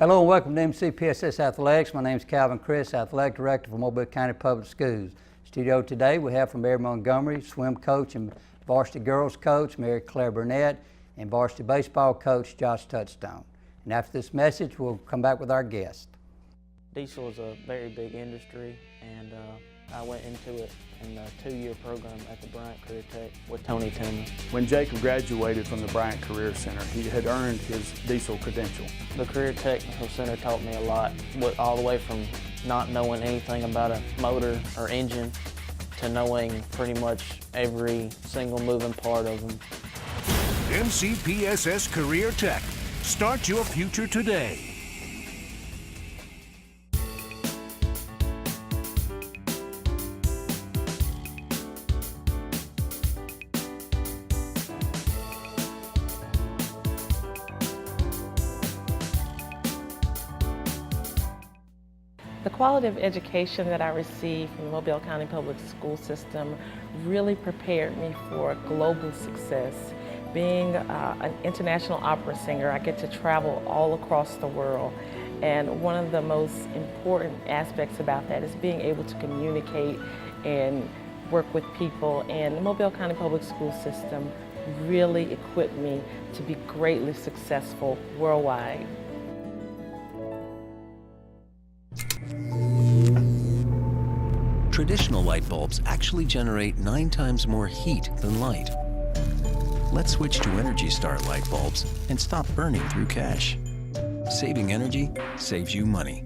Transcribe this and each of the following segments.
Hello and welcome to MCPSS Athletics. My name is Calvin Chris, Athletic Director for Mobile County Public Schools. Studio today we have from Mary Montgomery, swim coach and varsity girls coach Mary Claire Burnett, and varsity baseball coach Josh Touchstone. And after this message, we'll come back with our guest. Diesel is a very big industry, and I went into it in a 2-year program at the Bryant Career Tech with Tony Tillman. When Jacob graduated from the Bryant Career Center, he had earned his diesel credential. The Career Technical Center taught me a lot, all the way from not knowing anything about a motor or engine to knowing pretty much every single moving part of them. MCPSS Career Tech. Start your future today. The quality of education that I received from the Mobile County Public School System really prepared me for global success. Being an international opera singer, I get to travel all across the world. And one of the most important aspects about that is being able to communicate and work with people. And the Mobile County Public School System really equipped me to be greatly successful worldwide. Traditional light bulbs actually generate 9 times more heat than light. Let's switch to Energy Star light bulbs and stop burning through cash. Saving energy saves you money.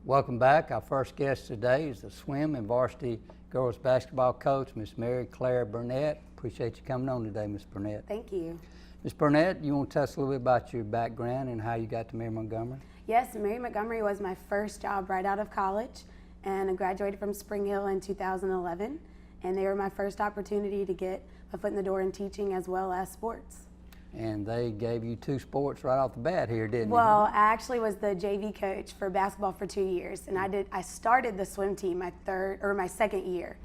Welcome back. Our first guest today is the swim and varsity girls basketball coach, Miss Mary Claire Burnett. Appreciate you coming on today, Miss Burnett. Thank you. Miss Burnett, you want to tell us a little bit about your background and how you got to Mary Montgomery? Yes, Mary Montgomery was my first job right out of college, and I graduated from Spring Hill in 2011, and they were my first opportunity to get a foot in the door in teaching as well as sports. And they gave you 2 sports right off the bat here, didn't they? Well, I actually was the JV coach for basketball for 2 years, and I started the swim team my second year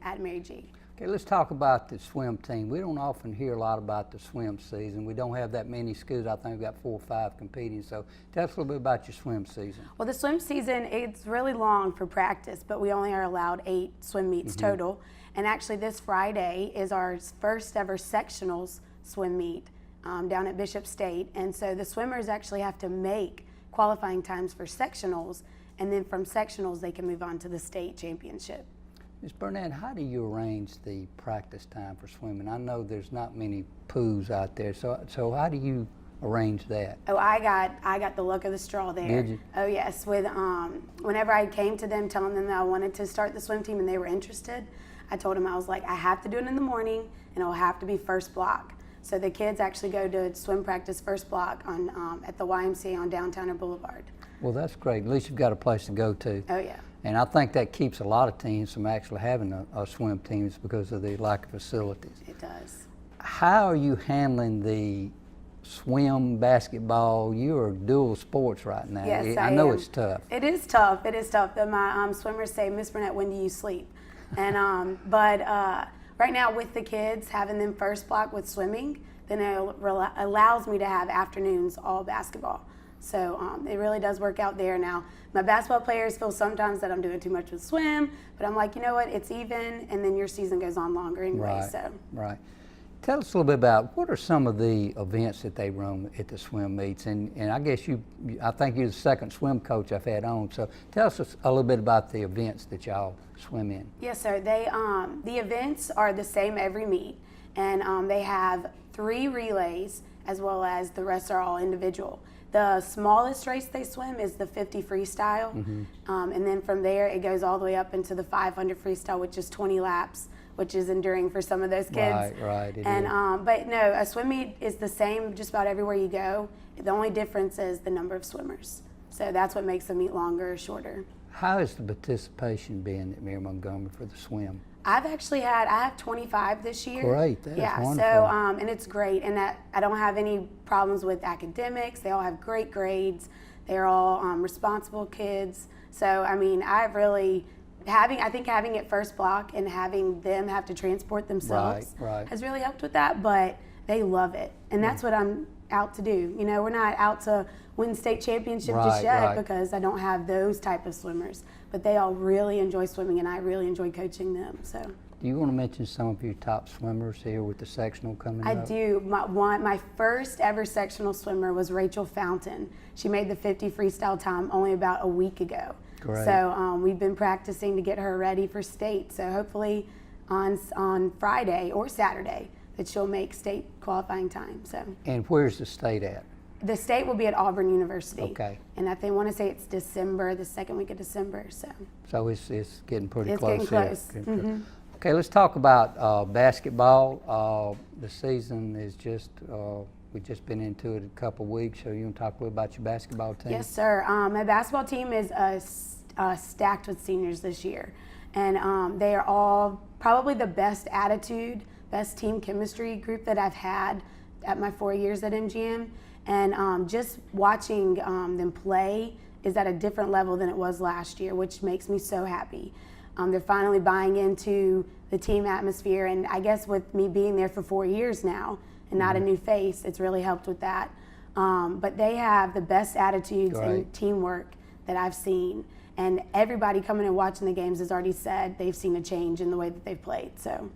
at Mary G. Okay, let's talk about the swim team. We don't often hear a lot about the swim season. We don't have that many schools. I think we've got 4 or 5 competing. So tell us a little bit about your swim season. Well, the swim season, it's really long for practice, but we only are allowed 8 swim meets total. And actually this Friday is our first ever sectionals swim meet down at Bishop State. And so the swimmers actually have to make qualifying times for sectionals, and then from sectionals they can move on to the state championship. Ms. Burnett, how do you arrange the practice time for swimming? I know there's not many pools out there, so how do you arrange that? Oh, I got the luck of the straw there. Did you? Oh yes, with whenever I came to them telling them that I wanted to start the swim team and they were interested, I told them I was like, I have to do it in the morning and it'll have to be first block. So the kids actually go to swim practice first block on at the YMCA on Downtown Boulevard. Well, that's great. At least you've got a place to go to. Oh yeah. And I think that keeps a lot of teams from actually having a swim teams because of the lack of facilities. It does. How are you handling the swim, basketball? You are dual sports right now. Yes, I know it's tough. It is tough. It is tough. My swimmers say, Miss Burnett, when do you sleep? And but right now with the kids, having them first block with swimming, then it allows me to have afternoons all basketball. So it really does work out there now. My basketball players feel sometimes that I'm doing too much with swim, but I'm like, you know what, it's even, and then your season goes on longer anyway. Right, so. Right. Tell us a little bit about what are some of the events that they run at the swim meets, and I guess I think you're the second swim coach I've had on, so tell us a little bit about the events that y'all swim in. Yes, sir. The events are the same every meet, and they have 3 relays as well as the rest are all individual. The smallest race they swim is the 50 freestyle, and then from there it goes all the way up into the 500 freestyle, which is 20 laps, which is enduring for some of those kids. Right. And but no, a swim meet is the same just about everywhere you go. The only difference is the number of swimmers. So that's what makes the meet longer or shorter. How has the participation been at Mary Montgomery for the swim? I have 25 this year. Great, that's wonderful. So and it's great, and that I don't have any problems with academics. They all have great grades. They're all responsible kids. So I mean, I think having it first block and having them have to transport themselves has really helped with that. But they love it, and that's what I'm out to do. You know, we're not out to win state championship just yet because I don't have those type of swimmers. But they all really enjoy swimming, and I really enjoy coaching them. So. Do you want to mention some of your top swimmers here with the sectional coming I up? do. My first ever sectional swimmer was Rachel Fountain. She made the 50 freestyle time only about a week ago. Great. So we've been practicing to get her ready for state. So hopefully on Friday or Saturday that she'll make state qualifying time. So. And where's the state at? The state will be at Auburn University. Okay. And I want to say it's December, the second week of December. So it's getting pretty it's close. Getting close. Mm-hmm. Okay, let's talk about basketball. The season is we've just been into it a couple weeks. So you want to talk a little about your basketball team? Yes, sir. My basketball team is stacked with seniors this year. And they are all probably the best attitude, best team chemistry group that I've had at my 4 years at MGM. And just watching them play is at a different level than it was last year, which makes me so happy. They're finally buying into the team atmosphere, and I guess with me being there for 4 years now and not a new face, it's really helped with that. But they have the best attitudes and teamwork that I've seen, and everybody coming and watching the games has already said they've seen a change in the way that they've played. So,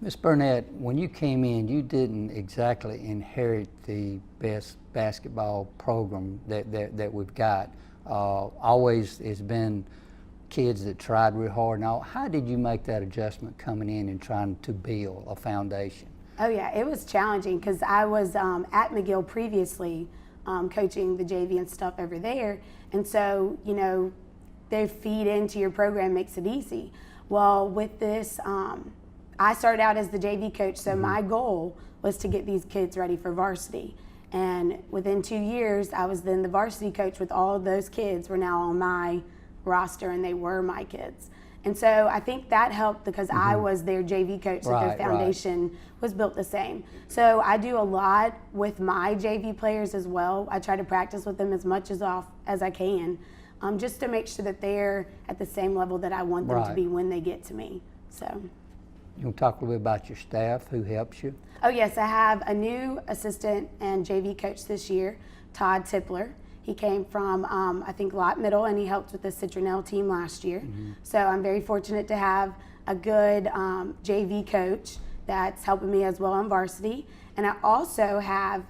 Ms. Burnett, when you came in, you didn't exactly inherit the best basketball program that we've got. Always has been kids that tried real hard. Now, how did you make that adjustment coming in and trying to build a foundation? Oh yeah, it was challenging because I was at McGill previously coaching the JV and stuff over there. And so, you know, they feed into your program, makes it easy. Well, with this, I started out as the JV coach, so my goal was to get these kids ready for varsity. And within 2 years, I was then the varsity coach with all of those kids were now on my roster, and they were my kids. And so I think that helped because I was their JV coach, so their foundation was built the same. So I do a lot with my JV players as well. I try to practice with them as much as I can, just to make sure that they're at the same level that I want them to be when they get to me. So. You want to talk a little bit about your staff, who helps you? Oh yes, I have a new assistant and JV coach this year, Todd Tipler. He came from, I think, Lott Middle, and he helped with the Citronelle team last year. So I'm very fortunate to have a good JV coach that's helping me as well on varsity. And I also have,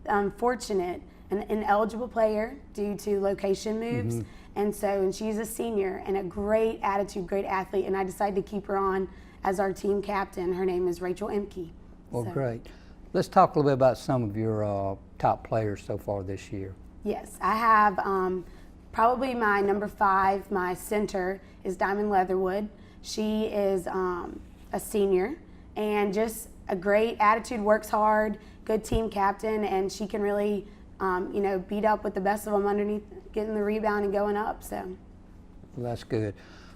unfortunate, an ineligible player due to location moves. And she's a senior and a great attitude, great athlete, and I decided to keep her on as our team captain. Her name is Rachel Emke. Well, great. Let's talk a little bit about some of your top players so far this year. Yes, I have probably my number 5, my center is Diamond Leatherwood. She is a senior and just a great attitude, works hard, good team captain, and she can really, you know, beat up with the best of them underneath, getting the rebound and going up. So. Well, that's good.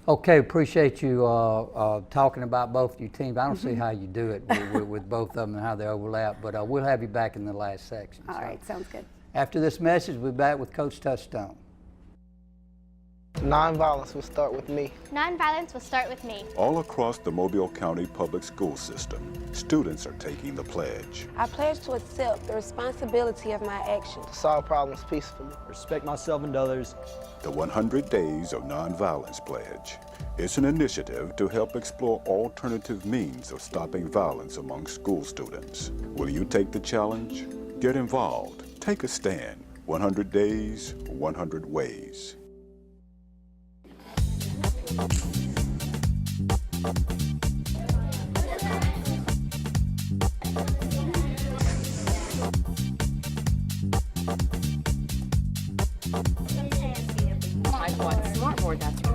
Okay, appreciate you talking about both your teams. I don't see how you do it with both of them and how they overlap, but we'll have you back in the last section. All right, sounds good. After this message, we'll be back with Coach Touchstone. Nonviolence will start with me. Nonviolence will start with me. All across the Mobile County Public School System, students are taking the pledge. I pledge to accept the responsibility of my actions. To solve problems peacefully. Respect myself and others. The 100 Days of Nonviolence Pledge. It's an initiative to help explore alternative means of stopping violence among school students. Will you take the challenge? Get involved. Take a stand. 100 Days, 100 Ways. Smartboard, that's right.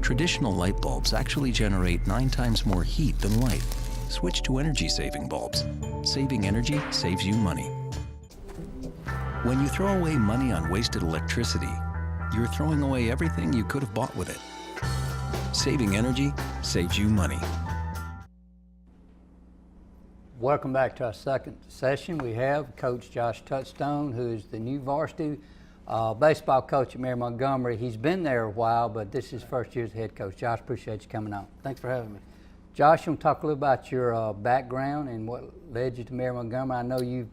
Traditional light bulbs actually generate 9 times more heat than light. Switch to energy-saving bulbs. Saving energy saves you money. When you throw away money on wasted electricity, you're throwing away everything you could have bought with it. Saving energy saves you money. Welcome back to our second session. We have Coach Josh Touchstone, who is the new varsity baseball coach at Mary Montgomery. He's been there a while, but this is his first year as head coach. Josh, appreciate you coming on. Thanks for having me. Josh, you want to talk a little about your background and what led you to Mary Montgomery? I know you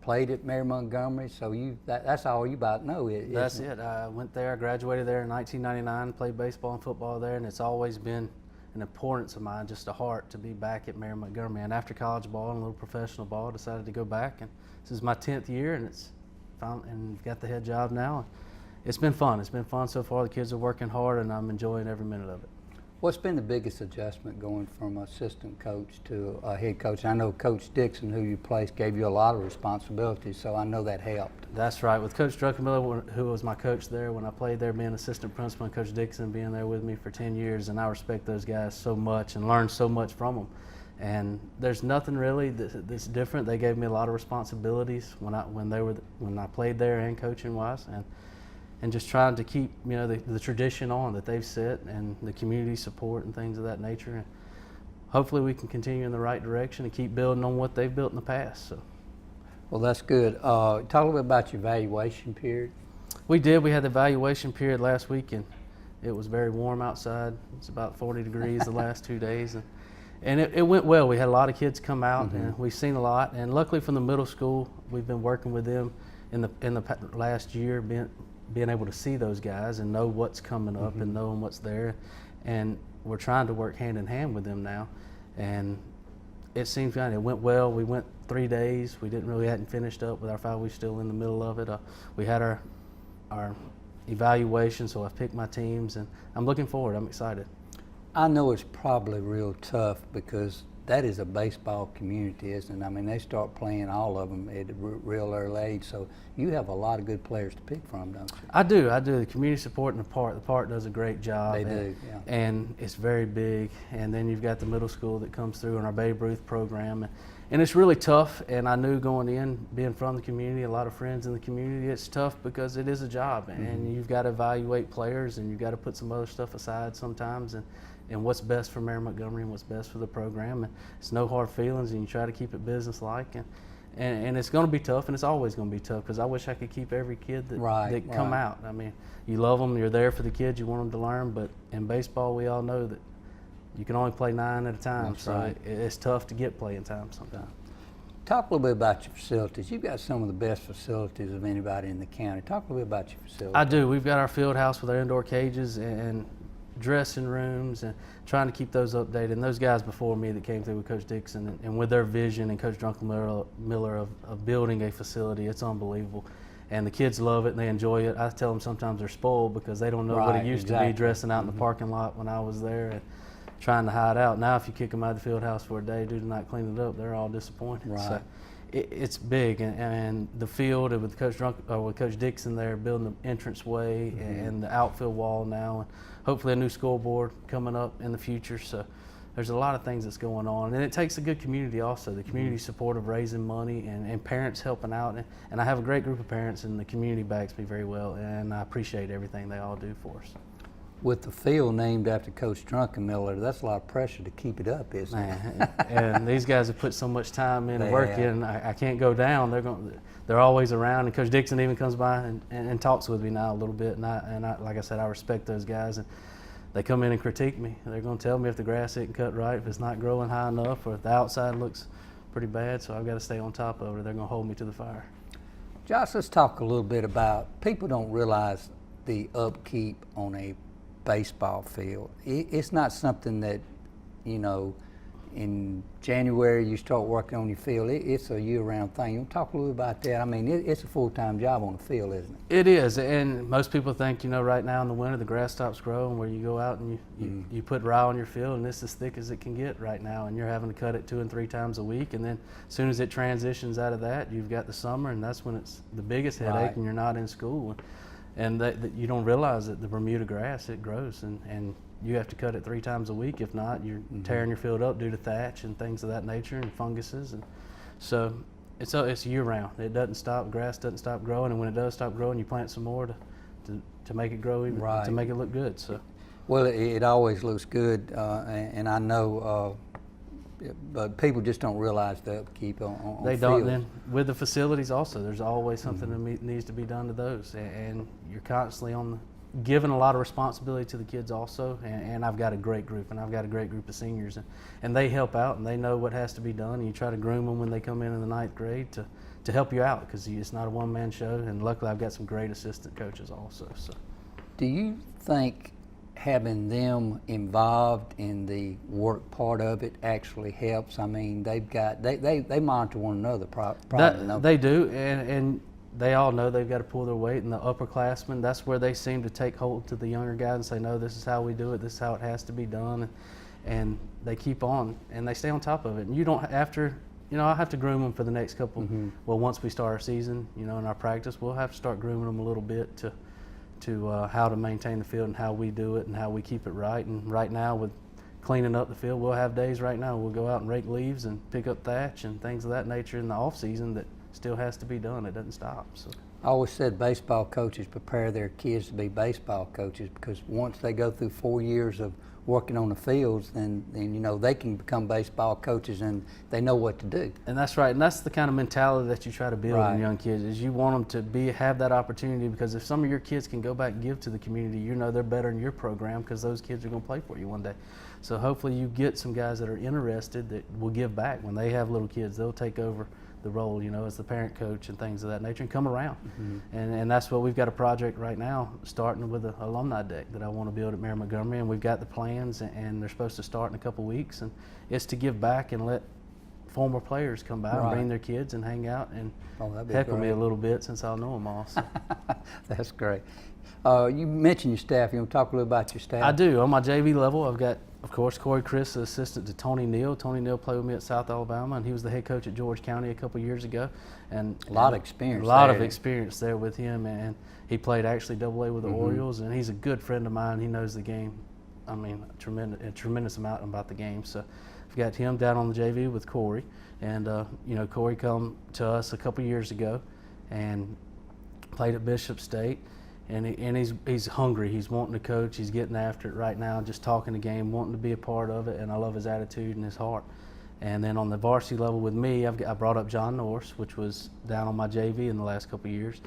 played at Mary Montgomery, so that's all you about know. That's it. I went there, graduated there in 1999, played baseball and football there, and it's always been an importance of mine, just a heart, to be back at Mary Montgomery. And after college ball and a little professional ball, I decided to go back, and this is my 10th year, and got the head job now. It's been fun. It's been fun so far. The kids are working hard, and I'm enjoying every minute of it. What's been the biggest adjustment going from assistant coach to a head coach? I know Coach Dixon, who you placed, gave you a lot of responsibilities, so I know that helped. That's right. With Coach Druckenmiller, who was my coach there when I played there, being assistant principal, and Coach Dixon being there with me for 10 years, and I respect those guys so much and learned so much from them. And there's nothing really that's different. They gave me a lot of responsibilities when I played there and coaching wise, and just trying to keep the tradition on that they've set, and the community support and things of that nature. And hopefully we can continue in the right direction and keep building on what they've built in the past. So. Well, that's good. Talk a little bit about your evaluation period. We did. We had the evaluation period last week, and it was very warm outside. It's about 40 degrees the last 2 days. And it went well. We had a lot of kids come out, and we've seen a lot. And luckily from the middle school, we've been working with them in the last year, being able to see those guys and know what's coming up and knowing what's there. And we're trying to work hand in hand with them now. And it seems fine. It went well. We went 3 days. We hadn't finished up with our file. We're still in the middle of it. We had our evaluation, so I've picked my teams, and I'm looking forward. I'm excited. I know it's probably real tough because that is a baseball community, isn't it? I mean, they start playing all of them at a real early age, so you have a lot of good players to pick from, don't you? I do. The community support and the park does a great job. They do, yeah. And it's very big. And then you've got the middle school that comes through in our Babe Ruth program. And it's really tough, and I knew going in, being from the community, a lot of friends in the community, it's tough because it is a job, and you've got to evaluate players, and you've got to put some other stuff aside sometimes, and what's best for Mary Montgomery and what's best for the program. And it's no hard feelings, and you try to keep it business-like. And it's going to be tough, and it's always going to be tough, because I wish I could keep every kid that come out. I mean, you love them, you're there for the kids, you want them to learn, but in baseball we all know that you can only play 9 at a time. That's so right. It's tough to get playing time sometimes. Talk a little bit about your facilities. You've got some of the best facilities of anybody in the county. Talk a little bit about your facilities. I do. We've got our field house with our indoor cages and dressing rooms, and trying to keep those updated. And those guys before me that came through with Coach Dixon and with their vision, and Coach Druckenmiller of building a facility, it's unbelievable. And the kids love it and they enjoy it. I tell them sometimes they're spoiled because they don't know what it used to be dressing out in the parking lot when I was there and trying to hide out. Now if you kick them out of the field house for a day due to not cleaning it up, they're all disappointed. Right. So it's big, and the field, and with Coach Dixon there building the entranceway and the outfield wall now, and hopefully a new scoreboard coming up in the future. So there's a lot of things that's going on, and it takes a good community also, the community support of raising money and parents helping out. And I have a great group of parents, and the community backs me very well, and I appreciate everything they all do for us. With the field named after Coach Druckenmiller, that's a lot of pressure to keep it up, isn't it? And these guys have put so much time in and work in. I can't go down. They're always around, and Coach Dixon even comes by and talks with me now a little bit. And I, like I said, I respect those guys, and they come in and critique me. They're going to tell me if the grass isn't cut right, if it's not growing high enough, or if the outside looks pretty bad. So I've got to stay on top of it. They're going to hold me to the fire. Josh, let's talk a little bit about, people don't realize the upkeep on a baseball field. It's not something that, in January you start working on your field. It's a year-round thing. You want to talk a little bit about that? I mean, it's a full-time job on the field, isn't it? It is, and most people think, right now in the winter the grass stops growing, where you go out and you put rye on your field, and it's as thick as it can get right now, and you're having to cut it 2 and 3 times a week. And then as soon as it transitions out of that, you've got the summer, and that's when it's the biggest headache, and you're not in school. And that you don't realize that the Bermuda grass, it grows, and you have to cut it 3 times a week. If not, you're tearing your field up due to thatch and things of that nature, and funguses. And so it's year round. It doesn't stop. Grass doesn't stop growing, and when it does stop growing, you plant some more to to make it grow even, Right. to make it look good. So, Well, it always looks good, and I know, but people just don't realize the upkeep on they don't. fields. Then with the facilities also, there's always something that needs to be done to those, and you're constantly giving a lot of responsibility to the kids also. And I've got a great group, and I've got a great group of seniors, and they help out, and they know what has to be done. And you try to groom them when they come in the 9th grade to help you out, because it's not a one-man show. And luckily, I've got some great assistant coaches also. So, Do you think having them involved in the work part of it actually helps? I mean, they monitor one another probably. don't they do, and they all know they've got to pull their weight. And the upperclassmen, that's where they seem to take hold to the younger guys and say, no, this is how we do it, this is how it has to be done, and they keep on and they stay on top of it. And you don't I have to groom them for the next couple. Well, once we start our season, in our practice, we'll have to start grooming them a little bit to how to maintain the field and how we do it and how we keep it right. And right now, with cleaning up the field, we'll have days right now we'll go out and rake leaves and pick up thatch and things of that nature in the off season that still has to be done. It doesn't stop. So I always said baseball coaches prepare their kids to be baseball coaches, because once they go through 4 years of working on the fields, then they can become baseball coaches and they know what to do. And that's right, and that's the kind of mentality that you try to build Right. in young kids, is you want them to have that opportunity, because if some of your kids can go back and give to the community, they're better in your program, because those kids are going to play for you one day. So hopefully you get some guys that are interested that will give back. When they have little kids, they'll take over the role, as the parent coach and things of that nature, and come around. And that's what we've got a project right now, starting with an alumni deck that I want to build at Mary Montgomery, and we've got the plans, and they're supposed to start in a couple weeks, and it's to give back and let former players come by and bring their kids and hang out and heckle me a little bit, since I'll know them all. So. That's great. You mentioned your staff. You want to talk a little about your staff? I do. On my JV level, I've got, of course, Corey Chris, the assistant to Tony Neal. Tony Neal played with me at South Alabama, and he was the head coach at George County a couple years ago. And a lot of experience. A lot of experience there with him, and he played actually AA with the Orioles, and he's a good friend of mine. He knows the game. I mean, a tremendous amount about the game. So I've got him down on the JV with Corey, and Corey come to us a couple years ago, and played at Bishop State. And he's hungry. He's wanting to coach. He's getting after it right now, just talking the game, wanting to be a part of it. And I love his attitude and his heart. And then on the varsity level with me, I brought up John Norris, which was down on my JV in the last couple of years.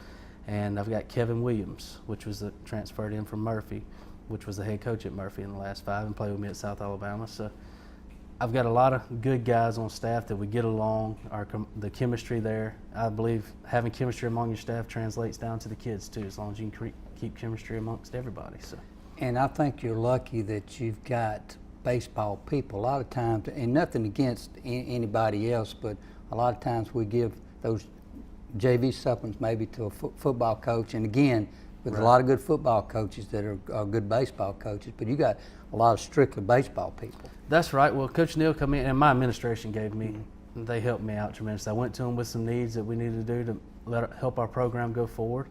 And I've got Kevin Williams, which was transferred in from Murphy, which was the head coach at Murphy in the last 5 and played with me at South Alabama. So I've got a lot of good guys on staff that we get along. The chemistry there, I believe having chemistry among your staff translates down to the kids too, as long as you can keep chemistry amongst everybody. So. And I think you're lucky that you've got baseball people. A lot of times, and nothing against anybody else, but a lot of times we give those JV supplements maybe to a football coach, and again, with a lot of good football coaches that are good baseball coaches, but you got a lot of strictly baseball people. That's right. Well, Coach Neal come in, and my administration gave me, they helped me out tremendously. I went to them with some needs that we needed to do to help our program go forward,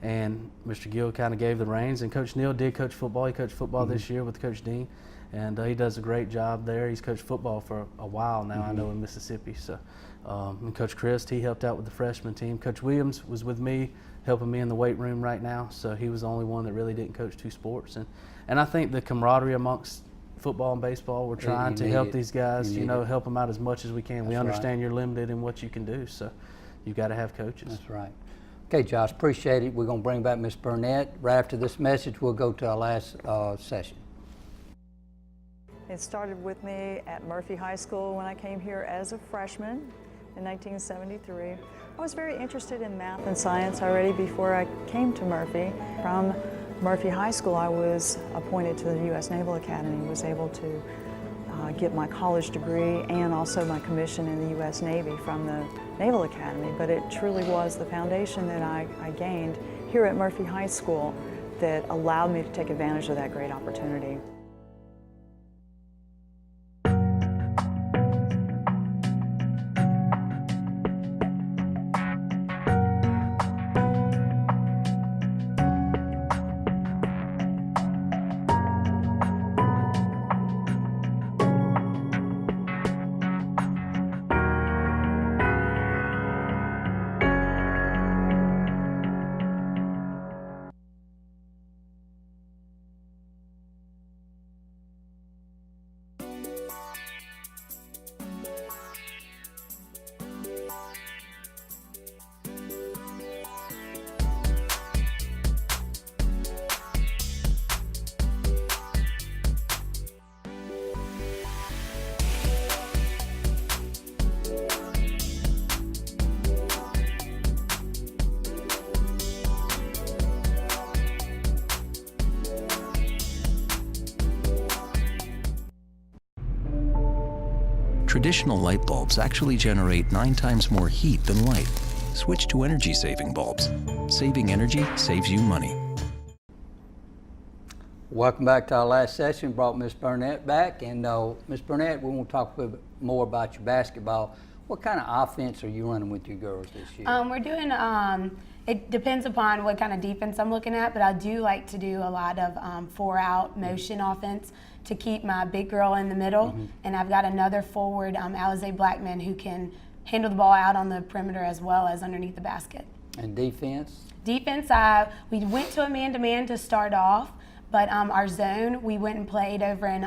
and Mr. Gill kind of gave the reins, and Coach Neal did coach football. He coached football this year with Coach Dean, and he does a great job there. He's coached football for a while now, I know, in Mississippi. So, and Coach Christ, he helped out with the freshman team. Coach Williams was with me, helping me in the weight room right now, so he was the only one that really didn't coach 2 sports. And I think the camaraderie amongst football and baseball, we're trying to help these guys, help them out as much as we can. We understand you're limited in what you can do, so you've got to have coaches. That's right. Okay, Josh, appreciate it. We're going to bring back Ms. Burnett. Right after this message, we'll go to our last session. It started with me at Murphy High School when I came here as a freshman in 1973. I was very interested in math and science already before I came to Murphy. From Murphy High School, I was appointed to the U.S. Naval Academy, was able to get my college degree and also my commission in the U.S. Navy from the Naval Academy. But it truly was the foundation that I gained here at Murphy High School that allowed me to take advantage of that great opportunity. Traditional light bulbs actually generate 9 times more heat than light. Switch to energy-saving bulbs. Saving energy saves you money. Welcome back to our last session. Brought Miss Burnett back, and Miss Burnett, we want to talk a little bit more about your basketball. What kind of offense are you running with your girls this year? We're doing, it depends upon what kind of defense I'm looking at, but I do like to do a lot of 4-out motion offense to keep my big girl in the middle. And I've got another forward, Alize Blackman, who can handle the ball out on the perimeter as well as underneath the basket. And defense? Defense, we went to a man-to-man to start off, but our zone, we went and played over in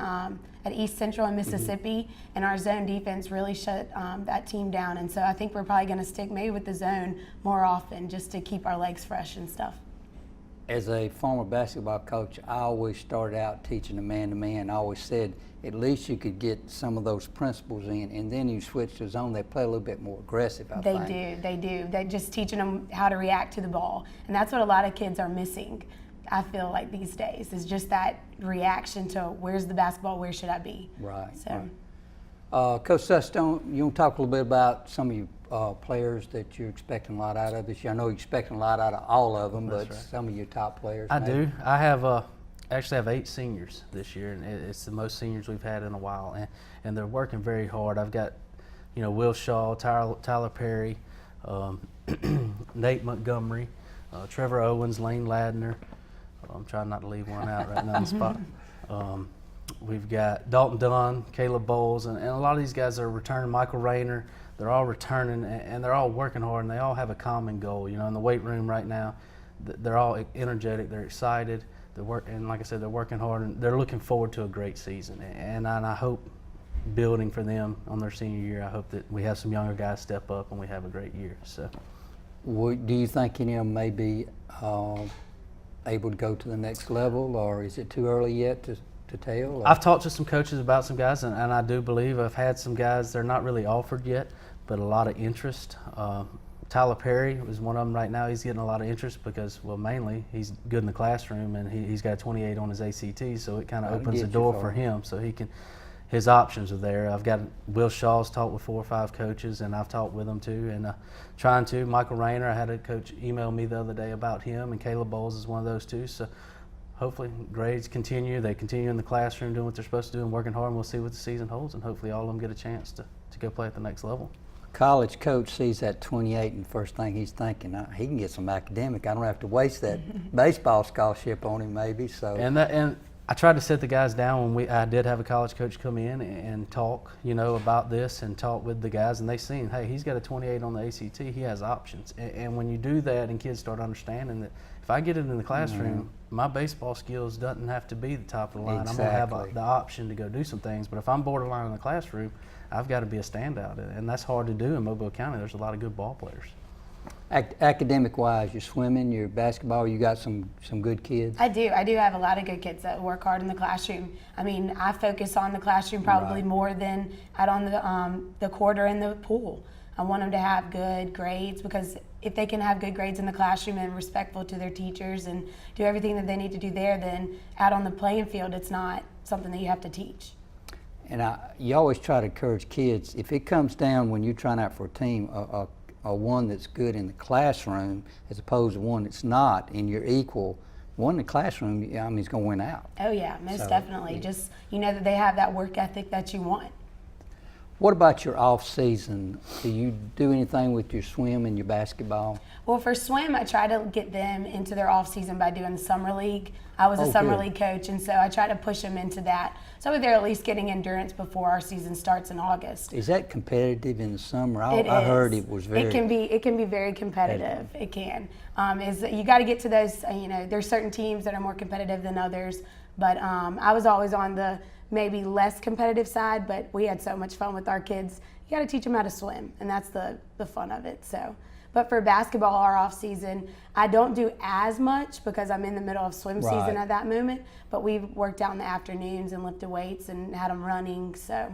at East Central in Mississippi, and our zone defense really shut that team down. And so I think we're probably going to stick maybe with the zone more often just to keep our legs fresh and stuff. As a former basketball coach, I always started out teaching the man-to-man. I always said at least you could get some of those principles in, and then you switch to zone, they play a little bit more aggressive, I think. They do. They're just teaching them how to react to the ball. And that's what a lot of kids are missing, I feel like, these days, is just that reaction to where's the basketball, where should I be? Right. So, right. Coach Sustone, you want to talk a little bit about some of your players that you're expecting a lot out of this year? I know you're expecting a lot out of all of them, but some of your top players. I do. I have actually have 8 seniors this year, and it's the most seniors we've had in a while, and they're working very hard. I've got, Will Shaw, Tyler Perry, Nate Montgomery, Trevor Owens, Lane Ladner. I'm trying not to leave one out right now on the spot. We've got Dalton Dunn, Caleb Bowles, and a lot of these guys are returning. Michael Rayner, they're all returning, and they're all working hard, and they all have a common goal. In the weight room right now, they're all energetic, they're excited, and like I said, they're working hard, and they're looking forward to a great season. And I hope, building for them on their senior year, I hope that we have some younger guys step up and we have a great year. So, do you think any of them may be able to go to the next level, or is it too early yet to tell? Or? I've talked to some coaches about some guys, and I do believe I've had some guys, they're not really offered yet, but a lot of interest. Tyler Perry is one of them right now. He's getting a lot of interest because, well, mainly he's good in the classroom, and he's got a 28 on his ACT, so it kind of opens the door for him, so he can. His options are there. I've got Will Shaw's talked with 4 or 5 coaches, and I've talked with them too, and trying to. Michael Rayner, I had a coach email me the other day about him, and Caleb Bowles is one of those too. So hopefully grades continue. They continue in the classroom doing what they're supposed to do and working hard, and we'll see what the season holds, and hopefully all of them get a chance to go play at the next level. College coach sees that 28, and the first thing he's thinking, he can get some academic. I don't have to waste that baseball scholarship on him, maybe. So. And I tried to set the guys down when I did have a college coach come in and talk, about this and talk with the guys, and they seen, hey, he's got a 28 on the ACT, he has options. And when you do that and kids start understanding that if I get it in the classroom, my baseball skills doesn't have to be the top of the line. Exactly. I'm going to have the option to go do some things, but if I'm borderline in the classroom, I've got to be a standout, and that's hard to do in Mobile County. There's a lot of good ball players. Academic-wise, your swimming, your basketball, you got some good kids? I do have a lot of good kids that work hard in the classroom. I mean, I focus on the classroom probably more than out on the court or in the pool. I want them to have good grades, because if they can have good grades in the classroom and respectful to their teachers and do everything that they need to do there, then out on the playing field, it's not something that you have to teach. And you always try to encourage kids, if it comes down when you're trying out for a team, a one that's good in the classroom as opposed to one that's not, and you're equal, one in the classroom, he's going to win out. Oh yeah, most definitely. Yeah. Just, that they have that work ethic that you want. What about your off season? Do you do anything with your swim and your basketball? Well, for swim, I try to get them into their off season by doing the summer league. I was a summer league coach, and so I try to push them into that. So they're at least getting endurance before our season starts in August. Is that competitive in the summer? I heard it was very. It can be very competitive. It can. You got to get to those. There's certain teams that are more competitive than others, but I was always on the maybe less competitive side. But we had so much fun with our kids. You got to teach them how to swim, and that's the fun of it. So. But for basketball, our off season, I don't do as much because I'm in the middle of swim season at that moment. But we've worked out in the afternoons and lifted weights and had them running. So.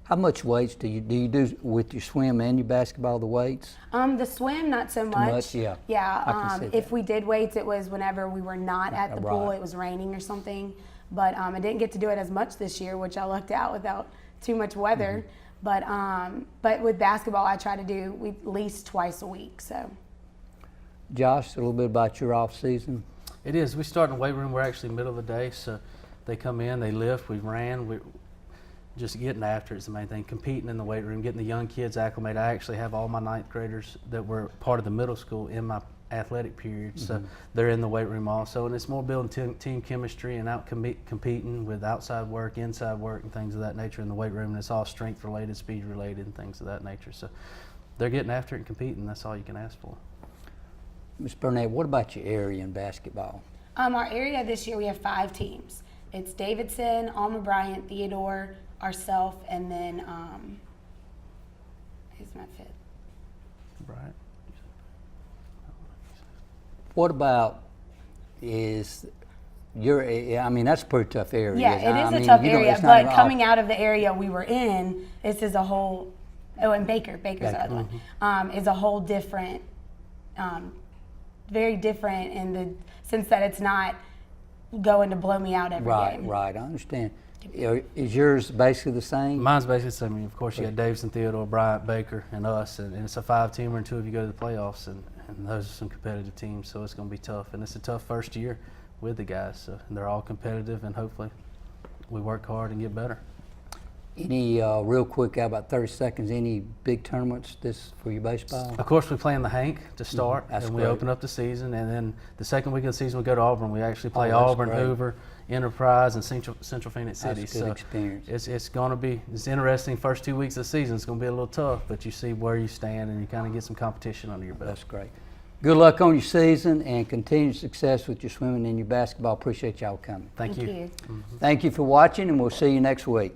How much weights do you do with your swim and your basketball? The weights? The swim, not so much. Yeah. Yeah. If we did weights, it was whenever we were not at the pool. It was raining or something. But I didn't get to do it as much this year, which I lucked out without too much weather. But with basketball, I try to do at least twice a week. So, Josh, a little bit about your off season. It is. We start in the weight room. We're actually middle of the day, so they come in, they lift, we ran. We just getting after it's the main thing. Competing in the weight room, getting the young kids acclimated. I actually have all my ninth graders that were part of the middle school in my athletic period, so they're in the weight room also. And it's more building team chemistry and out competing with outside work, inside work, and things of that nature in the weight room. And it's all strength related, speed related, and things of that nature. So they're getting after it and competing. That's all you can ask for. Ms. Burnett, what about your area in basketball? Our area this year, we have 5 teams. It's Davidson, Alma Bryant, Theodore, ourselves, and then who's my 5th? Right. What about is your? I mean, that's a pretty tough area. Yeah, it is a tough area. But coming out of the area we were in, this is a whole. Oh, and Baker's the other one. Is a whole different. Very different in the sense that it's not going to blow me out every game. Right, I understand. Is yours basically the same? Mine's basically the same. I mean, of course, you got Davidson, Theodore, Bryant, Baker, and us, and it's a 5-teamer, and 2 of you go to the playoffs, and those are some competitive teams, so it's going to be tough. And it's a tough first year with the guys, so they're all competitive, and hopefully we work hard and get better. Any, real quick, about 30 seconds, any big tournaments for your baseball? Of course, we play in the Hank to start, and we open up the season, and then the second week of the season we go to Auburn. We actually play Auburn, great. Hoover, Enterprise, and Central Phoenix City. That's a good experience. It's going to be interesting. First 2 weeks of the season, it's going to be a little tough, but you see where you stand, and you kind of get some competition under your belt. That's great. Good luck on your season and continued success with your swimming and your basketball. Appreciate y'all coming. Thank you. Thank you for watching, and we'll see you next week.